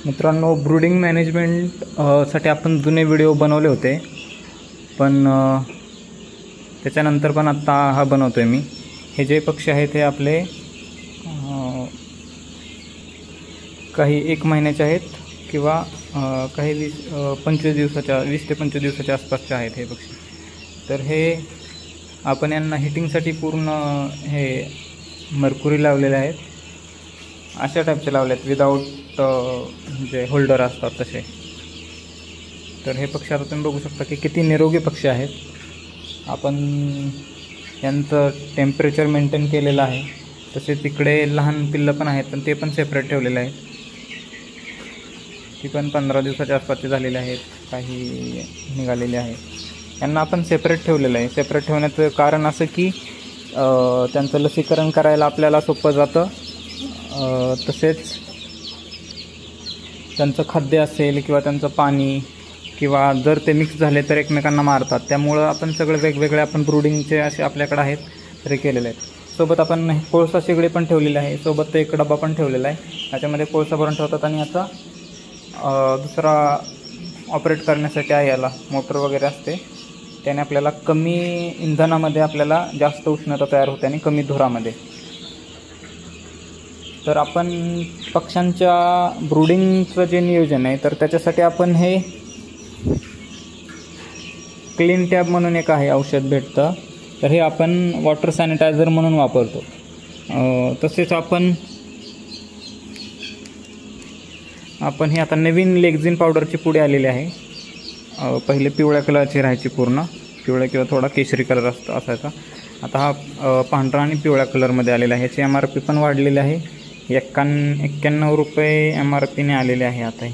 मित्रांनो, brooding management साठी आपण जुने व्हिडिओ बनवले होते, पण त्याच्यानंतर पण आत्ता हा बनवतोय मी। हे जे पक्षी आहेत ते आपले काही 1 महिन्याचे आहेत किंवा काही 25 दिवसाच्या 20 ते 25 दिवसाच्या आसपासचे आहेत हे पक्षी। तर हे आपण यांना हिटिंगसाठी पूर्ण हे मर्क्युरी लावलेले आहेत, अशा टाईपचे लावले आहेत विदाऊट जे होल्डर असतात तसे। तर हे पक्षी आता तुम्ही बघू शकता की किती निरोगी पक्षी आहेत। आपण यांचं टेम्परेचर मेंटेन केलेलं आहे, तसे तिकडे लहान पिल्लं पण आहेत, पण ते पण सेपरेट ठेवलेले आहेत। ती पण 15 दिवसाच्या आसपासचे झालेले आहेत, काही निघालेले आहेत। यांना आपण सेपरेट ठेवलेलं आहे। सेपरेट ठेवण्याचं कारण असं की त्यांचं लसीकरण करायला आपल्याला सोपं जातं, तसेच त्यांचं खाद्य असेल किंवा त्यांचं पाणी किंवा जर ते मिक्स झाले तर एकमेकांना मारतात, त्यामुळं आपण सगळे वेगवेगळे आपण ब्रूडिंगचे असे आपल्याकडे आहेत तरी केलेले आहेत। सोबत आपण कोळसा शेगडी पण ठेवलेली आहे, सोबत एक डबा पण ठेवलेला आहे, त्याच्यामध्ये कोळसा भरून ठेवतात आणि आता दुसरा ऑपरेट करण्यासाठी आहे, याला मोटर वगैरे असते, त्याने आपल्याला कमी इंधनामध्ये आपल्याला जास्त उष्णता तयार होते आणि कमी धुरामध्ये। तर आपण पक्ष्यांच्या ब्रूडिंगचं जे नियोजन आहे तर त्याच्यासाठी आपण हे क्लीन टॅब म्हणून एक आहे औषध भेटतं, तर हे आपण वॉटर सॅनिटायझर म्हणून वापरतो। तसेच आपण हे आता नवीन लेक्झिन पावडरची पुडी आलेली आहे। पहिले पिवळ्या कलरची राहायची, पूर्ण पिवळ्या किंवा थोडा केशरी कलर असायचा, आता हा पांढरा आणि पिवळ्या कलरमध्ये आलेला आहे। ह्याची MRP पण वाढलेली आहे, 91 रुपये MRPने आलेले आहे आता।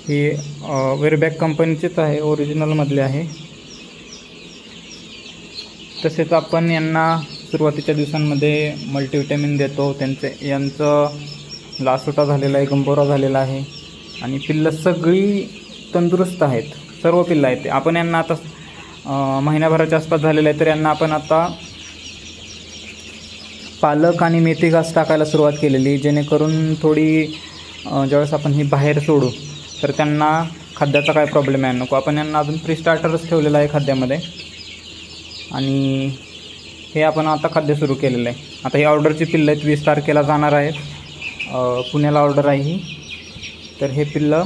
ही वेरबॅक कंपनीचेच आहे, ओरिजिनलमधले आहे। तसेच आपण यांना सुरुवातीच्या दिवसांमध्ये मल्टीव्हिटॅमिन देतो। यांचं लासोटा झालेला आहे, गंभोरा झालेला आहे आणि पिल्लं सगळी तंदुरुस्त आहेत, सर्व पिल्लं आहेत। आपण यांना आता महिन्याभराच्या आसपास झालेलं आहे, तर यांना आपण आता पालक आणि मेथी घास टाकायला सुरुवात केलेली, जेणेकरून थोडी ज्यावेळेस आपण ही बाहेर सोडू तर त्यांना खाद्याचा काय प्रॉब्लेम आहे नको। आपण यांना अजून प्री स्टार्टरच ठेवलेलं आहे खाद्यामध्ये, आणि हे आपण आता खाद्य सुरू केलेलं आहे। आता ही ऑर्डरची पिल्लं आहेत, 20 तारखेला जाणार आहेत, पुण्याला ऑर्डर आहे ही, तर हे पिल्लं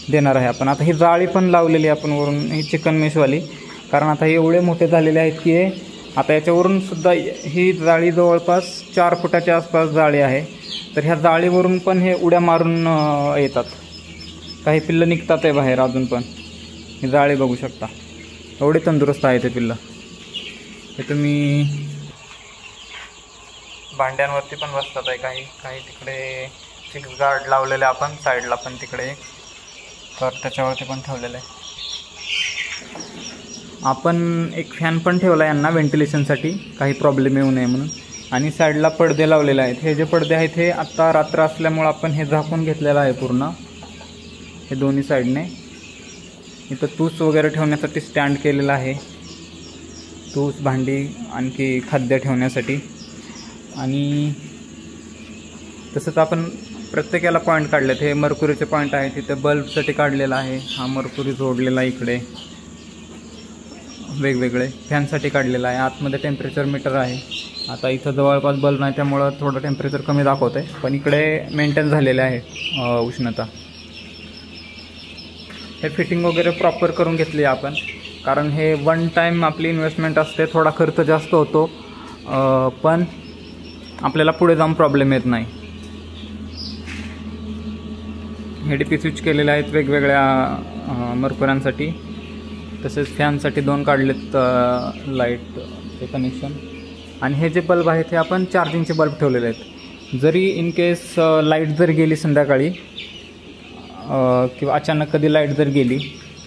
देणार आहे आपण। आता ही जाळी पण लावलेली आहे आपण वरून, ही चिकन मेशवाली, कारण आता हे एवढे मोठे झालेले आहेत की आता याच्यावरून सुद्धा ही जाळी जवळपास 4 फुटाच्या आसपास जाळी आहे, तर ह्या जाळीवरून पण हे उड्या मारून येतात, काही पिल्लं निघतात आहे बाहेर अजून पण। ही जाळी बघू शकता, एवढे तंदुरुस्त आहे ते पिल्लं। हे तुम्ही भांड्यांवरती पण बसतात आहे, काही तिकडे 6 गार्ड लावलेले आपण साईडला पण तिकडे, तर त्याच्यावरती पण ठेवलेलं आहे। आपण एक फॅन पण ठेवला आहे यांना व्हेंटिलेशनसाठी, काही प्रॉब्लेम येऊ नये म्हणून, आणि साईडला पडदे लावलेले आहेत। हे जे पडदे आहेत हे आत्ता रात्र असल्यामुळे आपण हे झाकून घेतलेलं आहे पूर्ण, हे दोन्ही साईडने। इथं तूस वगैरे ठेवण्यासाठी स्टँड केलेला आहे, तूस, भांडी, आणखी खाद्य ठेवण्यासाठी। आणि तसंच आपण प्रत्येकाला पॉईंट काढलेत, हे मर्क्युरीचे पॉईंट आहे, तिथे बल्बसाठी काढलेला आहे, हा मर्क्युरी जोडलेला इकडे, वेगवेगळे फॅनसाठी काढलेला आहे, आतमध्ये टेम्परेचर मीटर आहे। आता इथं जवळपास बल्ब नाही त्यामुळं थोडं टेम्परेचर कमी दाखवतं आहे, पण इकडे मेंटेन झालेले आहे उष्णता। हे फिटिंग वगैरे प्रॉपर करून घेतली आपण, कारण हे 1 टाईम आपली इन्व्हेस्टमेंट असते, थोडा खर्च जास्त होतो, पण आपल्याला पुढे जाऊन प्रॉब्लेम येत नाही। हे DP स्विच केलेले आहेत वेगवेगळ्या मर्क्युऱ्यांसाठी, तसेच फॅनसाठी 2 काढलेत लाईटचे कनेक्शन। आणि हे जे बल्ब आहेत हे आपण चार्जिंगचे बल्ब ठेवलेले आहेत, जरी इन केस लाईट जर गेली संध्याकाळी किंवा अचानक कधी लाईट जर गेली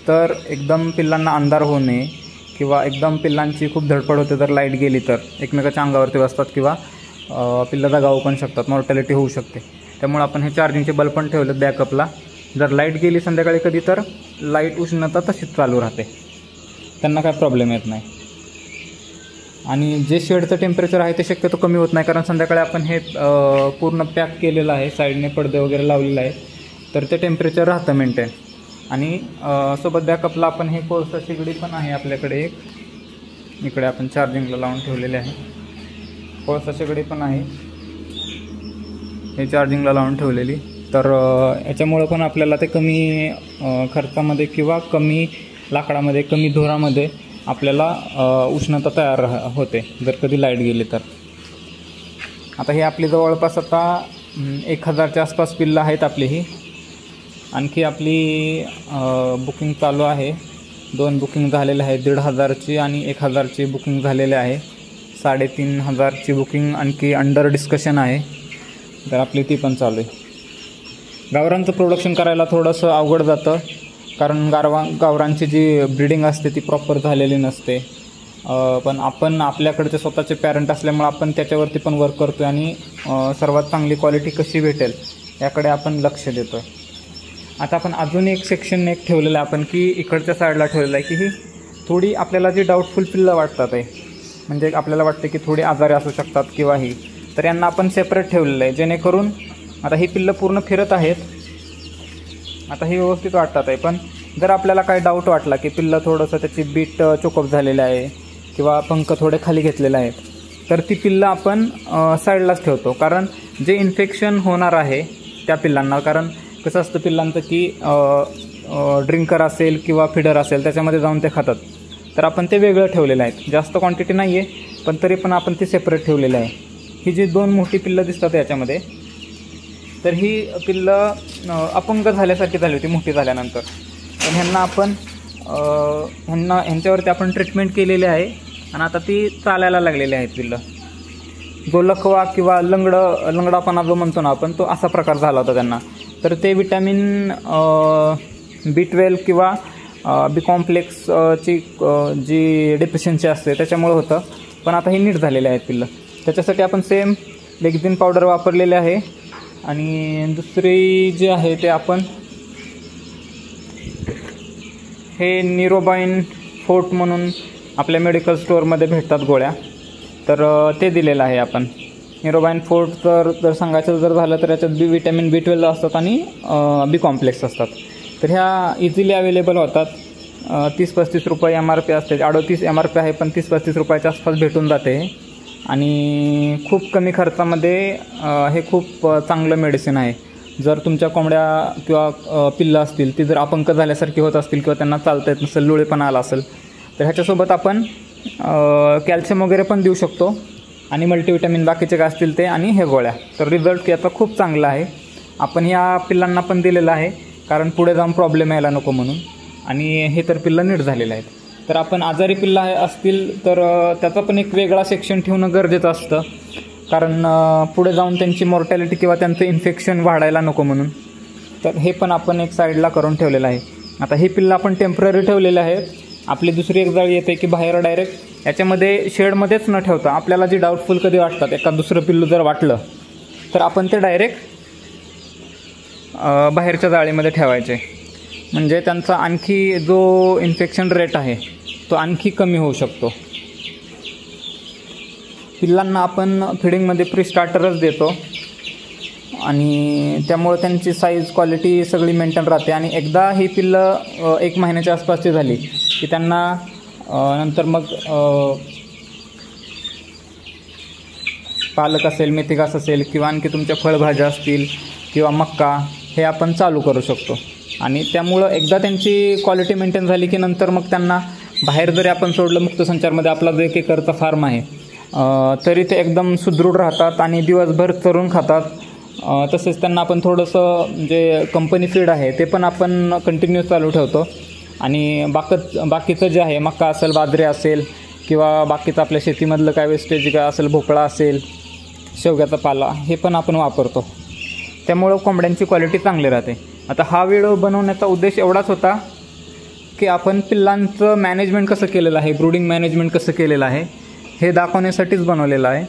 तर एकदम पिल्लांना अंधार होऊ नये, किंवा एकदम पिल्लांची खूप धडपड होते जर लाईट गेली तर एकमेकाच्या अंगावरती बसतात किंवा पिल्लं दगावू पण शकतात, मॉर्टॅलिटी होऊ शकते। त्यामुळे आपण हे चार्जिंगचे बल्ब पण ठेवलेत बॅकअपला, जर लाईट गेली संध्याकाळी कधी तर लाईट उष्णता तशीच चालू राहते, त्यांना काय प्रॉब्लेम येत नाही। आणि जे शेडचं टेम्परेचर आहे ते शक्यतो कमी होत नाही, कारण संध्याकाळी आपण हे पूर्ण पॅक केलेलं आहे, साईडने पडदे वगैरे लावलेले आहे, तर ते टेम्परेचर राहतं मेंटेन. आणि सोबत बॅकअपला आपण हे कोळसा शेगडी पण आहे आपल्याकडे एक, इकडे आपण चार्जिंगला लावून ठेवलेले आहे. कोळसा शेगडी पण आहे हे चार्जिंगला लावून ठेवलेली. तर याच्यामुळं पण आपल्याला ते कमी खर्चामध्ये किंवा कमी लाकडामध्ये, कमी धुरामध्ये आपल्याला उष्णता तयार होते जर कधी लाईट गेली तर. आता हे आपली जवळपास आता 1000च्या आसपास पिल्लं आहेत आपली. ही आणखी आपली बुकिंग चालू आहे. 2 बुकिंग झालेले आहे, 1500ची आणि 1000ची बुकिंग झालेले आहे. 3500ची बुकिंग आणखी अंडर डिस्कशन आहे, तर आपली ती पण चालू आहे. गावरांचं प्रोडक्शन करायला थोडंसं अवघड जातं, कारण गावरांची जी ब्रीडिंग असते ती प्रॉपर झालेली नसते. पण आपण आपल्याकडचे स्वतःचे पॅरेंट असल्यामुळे आपण त्याच्यावरती पण वर्क करतो आहे आणि सर्वात चांगली क्वालिटी कशी भेटेल याकडे आपण लक्ष देतो आहे. आता आपण अजून एक सेक्शन एक ठेवलेलं आहे आपण, की इकडच्या साईडला ठेवलेलं आहे, की ही थोडी आपल्याला जी डाऊटफुल पिल्लं वाटतात आहे, म्हणजे आपल्याला वाटते की थोडी आजारी असू शकतात किंवा ही, तर यांना आपण सेपरेट ठेवलेलं आहे, जेणेकरून आता ही पिल्लं पूर्ण फिरत आहेत, आता ही व्यवस्थित वाटतात आहे. पण जर आपल्याला काही डाऊट वाटला की पिल्लं थोडंसं त्याची बीट चोकअप झालेलं आहे किंवा पंख थोडे खाली घेतलेले आहेत, तर ती पिल्लं आपण साईडलाच ठेवतो. कारण जे इन्फेक्शन होणार आहे त्या पिल्लांना, कारण कसं असतं पिल्लांचं की ड्रिंकर असेल किंवा फिडर असेल त्याच्यामध्ये जाऊन ते खातात, तर आपण ते वेगळं ठेवलेलं आहे. जास्त क्वांटिटी नाही आहे, पण तरी पण आपण ती सेपरेट ठेवलेलं आहे. ही जी 2 मोठी पिल्लं दिसतात याच्यामध्ये, तर ही पिल्लं अपंग झाल्यासारखी झाली होती मोठी झाल्यानंतर. पण ह्यांना आपण ह्यांच्यावरती आपण ट्रीटमेंट केलेली आहे आणि आता ती चालायला लागलेली आहेत पिल्लं. जो लकवा किंवा लंगडापणा जो म्हणतो ना आपण, तो असा प्रकार झाला होता त्यांना. तर ते विटॅमिन B12 किंवा बी कॉम्प्लेक्सची जी डेफिशियन्सी असते त्याच्यामुळे होतं. पण आता हे नीट झालेले आहेत पिल्लं. त्याच्यासाठी आपण सेम लेक्झिन पावडर वापरलेले आहे. आणि दुसरी जे आहे ते आपण हे न्यूरोबाइन फोर्ट म्हणून आपल्या मेडिकल स्टोअरमध्ये भेटतात गोळ्या, तर ते दिलेलं आहे आपण. न्यूरोबाइन फोर्ट जर सांगायचं जर झालं तर याच्यात विटॅमिन B12 असतात आणि बी कॉम्प्लेक्स असतात. तर ह्या इझिली अवेलेबल होतात. 30-35 रुपये MRP असते, 38 MRP आहे, पण 30-35 रुपयाच्या आसपास भेटून जाते. आणि खूप कमी खर्चामध्ये हे खूप चांगलं मेडिसिन आहे. जर तुमच्या कोंबड्या किंवा पिल्लं असतील ती जर अपंग झाल्यासारखी होत असतील किंवा त्यांना चालता येत नसेल, लुळेपणा आला असेल, तर ह्याच्यासोबत आपण कॅल्शियम वगैरे पण देऊ शकतो आणि मल्टीविटॅमिन बाकीचे काय असतील ते आणि हे गोळ्या. तर रिझल्ट याचा खूप चांगला आहे. आपण ह्या पिल्लांना पण दिलेलं आहे, कारण पुढे जाऊन प्रॉब्लेम यायला नको म्हणून. आणि हे तर पिल्लं नीट झालेलं आहेत. तर आपण आजारी पिल्लं असतील तर त्याचा पण एक वेगळा सेक्शन ठेवणं गरजेचं असतं, कारण पुढे जाऊन त्यांची मॉर्टॅलिटी किंवा त्यांचं इन्फेक्शन वाढायला नको म्हणून. तर हे पण आपण एक साईडला करून ठेवलेलं आहे. आता ही पिल्लं आपण टेम्पररी ठेवलेलं आहे. आपली दुसरी एक जाळी येते की बाहेर डायरेक्ट याच्यामध्ये शेडमध्येच न ठेवता आपल्याला जी डाऊटफुल कधी वाटतात, एका दुसरं पिल्लू जर वाटलं तर आपण ते डायरेक्ट बाहेरच्या जाळीमध्ये ठेवायचे. म्हणजे त्यांचा आणखी जो इन्फेक्शन रेट आहे तो आणखी कमी होऊ शकतो. पिल्लांना आपण फिडिंगमध्ये प्री स्टार्टरच देतो आणि त्यामुळे त्यांची साईज क्वालिटी सगळी मेंटेन राहते. आणि एकदा ही पिल्लं 1 महिन्याच्या आसपासची झाली की त्यांना नंतर मग पालक असेल, मेथीघास असेल किंवा आणखी तुमच्या फळभाज्या असतील किंवा मक्का, हे आपण चालू करू शकतो. आणि त्यामुळं एकदा त्यांची क्वालिटी मेंटेन झाली की नंतर मग त्यांना बाहेर जरी आपण सोडलं, मुक्तसंचारमध्ये आपला जो 1 एकरचा फार्म आहे, तरी ते एकदम सुदृढ राहतात आणि दिवसभर चरून खातात. तसेच त्यांना आपण थोडंसं जे कंपनी फीड आहे ते पण आपण कंटिन्यू चालू ठेवतो. आणि बाकीचं जे आहे, मक्का असेल, बाजरी असेल किंवा बाकीचं आपल्या शेतीमधलं काय वेस्टेज काय असेल, भोपळा असेल, शेवग्याचा पाला, हे पण आपण वापरतो. त्यामुळं कोंबड्यांची क्वालिटी चांगली राहते. आता हा व्हिडिओ बनवण्याचा उद्देश एवढाच होता की आपण पिल्लांचं मॅनेजमेंट कसं केलेलं आहे, ब्रूडिंग मॅनेजमेंट कसं केलेलं आहे, हे दाखवण्यासाठीच बनवलेलं आहे.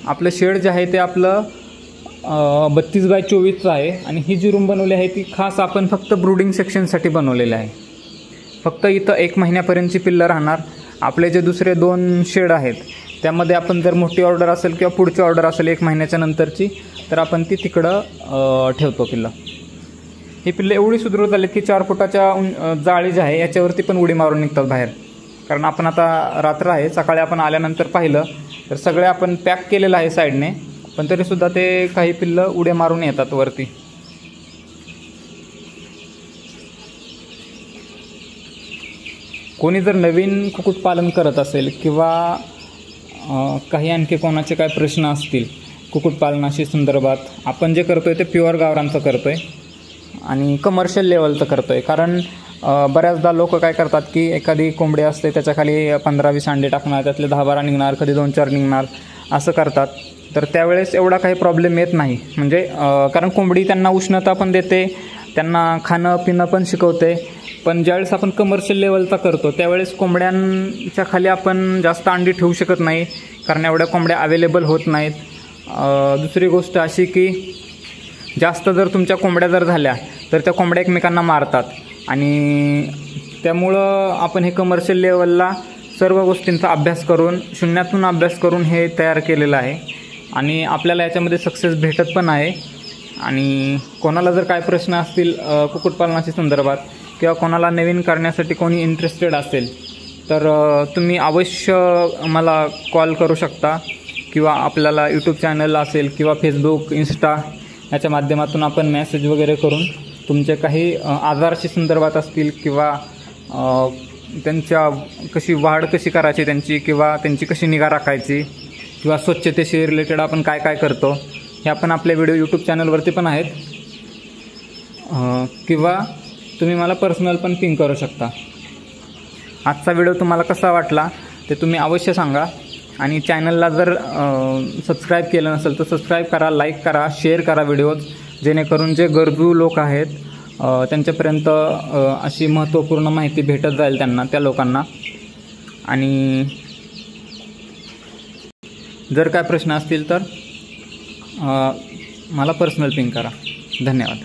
आपलं शेड जे आहे ते आपलं 32x24चं आहे. आणि ही जी रूम बनवली आहे ती खास आपण फक्त ब्रूडिंग सेक्शनसाठी बनवलेलं आहे. फक्त इथं 1 महिन्यापर्यंतची पिल्लं राहणार आपले जे दुसरे 2 शेड आहेत त्यामध्ये आपण जर मोठी ऑर्डर असेल किंवा पुढची ऑर्डर असेल 1 महिन्याच्या नंतरची, तर आपण ती तिकडं ठेवतो पिल्लं. ही पिल्लं एवढी सुदृढ झालीत की 4 फुटाच्या जाळी जी आहे याच्यावरती पण उडी मारून निघतात बाहेर. कारण आपण आता रात्र आहे, सकाळी आपण आल्यानंतर पाहिलं तर सगळे आपण पॅक केलेलं आहे साईडने, पण तरीसुद्धा ते काही पिल्लं उड्या मारून येतात वरती. कोणी जर नवीन कुक्कुटपालन करत असेल किंवा काही आणखी कोणाचे काय प्रश्न असतील कुक्कुटपालनाशी संदर्भात, आपण जे करतो आहे ते प्युअर गावरानचं करतो आहे आणि कमर्शियल लेवलचं करतो आहे. कारण बऱ्याचदा लोक काय करतात की एखादी कोंबडी असते त्याच्याखाली 15-20 अंडे टाकणार, त्यातले 10-12 निघणार, कधी 2-4 निघणार, असं करतात. तर त्यावेळेस एवढा काही प्रॉब्लेम येत नाही. म्हणजे कारण कोंबडी त्यांना उष्णता पण देते, त्यांना खाणं पिणं पण शिकवते. पण ज्यावेळेस आपण कमर्शियल लेवलचा करतो त्यावेळेस कोंबड्यांच्या खाली आपण जास्त अंडी ठेवू शकत नाही, कारण एवढ्या कोंबड्या अवेलेबल होत नाहीत. दुसरी गोष्ट अशी की जास्त जर तुमच्या कोंबड्या जर झाल्या तर त्या कोंबड्या एकमेकांना मारतात आणि त्यामुळं आपण हे कमर्शियल लेवलला सर्व गोष्टींचा अभ्यास करून, शून्यातून अभ्यास करून हे तयार केलेलं आहे आणि आपल्याला याच्यामध्ये सक्सेस भेटत पण आहे. आणि कोणाला जर काय प्रश्न असतील कुक्कुटपालनाशी संदर्भात किंवा कोणाला नवीन करण्यासाठी कोणी इंटरेस्टेड असेल तर तुम्ही अवश्य मला कॉल करू शकता किंवा आपल्याला यूट्यूब चॅनल असेल किंवा फेसबुक, इंस्टा याच्या माध्यमातून आपण मेसेज वगैरे करून तुमचे काही आजाराशी संदर्भात असतील किंवा त्यांच्या कशी वाढ कशी करायची त्यांची किंवा त्यांची कशी निगा राखायची किंवा स्वच्छतेशी रिलेटेड आपण काय काय करतो हे आपण आपले व्हिडिओ यूट्यूब चॅनलवरती पण आहेत. किंवा तुम्ही मला पर्सनल पण पिंग करू शकता. आजचा व्हिडिओ तुम्हाला कसा वाटला ते तुम्ही अवश्य सांगा आणि चॅनलला जर सबस्क्राईब केलं नसेल तर सबस्क्राईब करा, लाईक करा, शेअर करा व्हिडिओज, जेणेकरून जे गरजू लोक आहेत त्यांच्यापर्यंत अशी महत्त्वपूर्ण माहिती भेटत जाईल त्यांना, त्या लोकांना. आणि जर काय प्रश्न असतील तर मला पर्सनल पिंग करा. धन्यवाद.